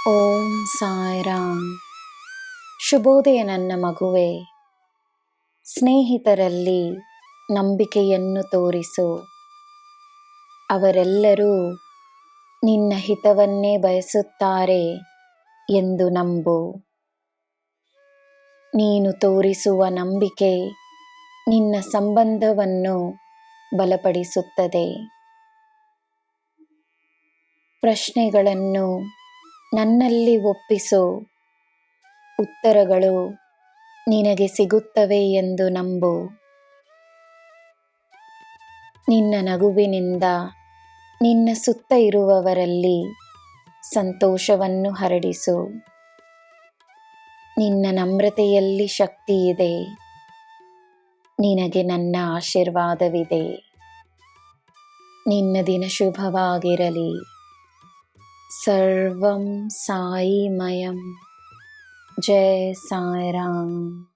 ಓಂ ಸಾಯಿರಾಮ್. ಶುಭೋದಯ ನನ್ನ ಮಗುವೆ. ಸ್ನೇಹಿತರಲ್ಲಿ ನಂಬಿಕೆಯನ್ನು ತೋರಿಸು. ಅವರೆಲ್ಲರೂ ನಿನ್ನ ಹಿತವನ್ನೇ ಬಯಸುತ್ತಾರೆ ಎಂದು ನಂಬು. ನೀನು ತೋರಿಸುವ ನಂಬಿಕೆ ನಿನ್ನ ಸಂಬಂಧವನ್ನು ಬಲಪಡಿಸುತ್ತದೆ. ಪ್ರಶ್ನೆಗಳನ್ನು ನನ್ನಲ್ಲಿ ಒಪ್ಪಿಸು. ಉತ್ತರಗಳು ನಿನಗೆ ಸಿಗುತ್ತವೆ ಎಂದು ನಂಬು. ನಿನ್ನ ನಗುವಿನಿಂದ ನಿನ್ನ ಸುತ್ತ ಇರುವವರಲ್ಲಿ ಸಂತೋಷವನ್ನು ಹರಡಿಸು. ನಿನ್ನ ನಮ್ರತೆಯಲ್ಲಿ ಶಕ್ತಿ ಇದೆ. ನಿನಗೆ ನನ್ನ ಆಶೀರ್ವಾದವಿದೆ. ನಿನ್ನ ದಿನ ಶುಭವಾಗಿರಲಿ. ಸರ್ವಂ ಸಾಯಿಮಯಂ. ಜೈ ಸಾಯಿರಾಮ್.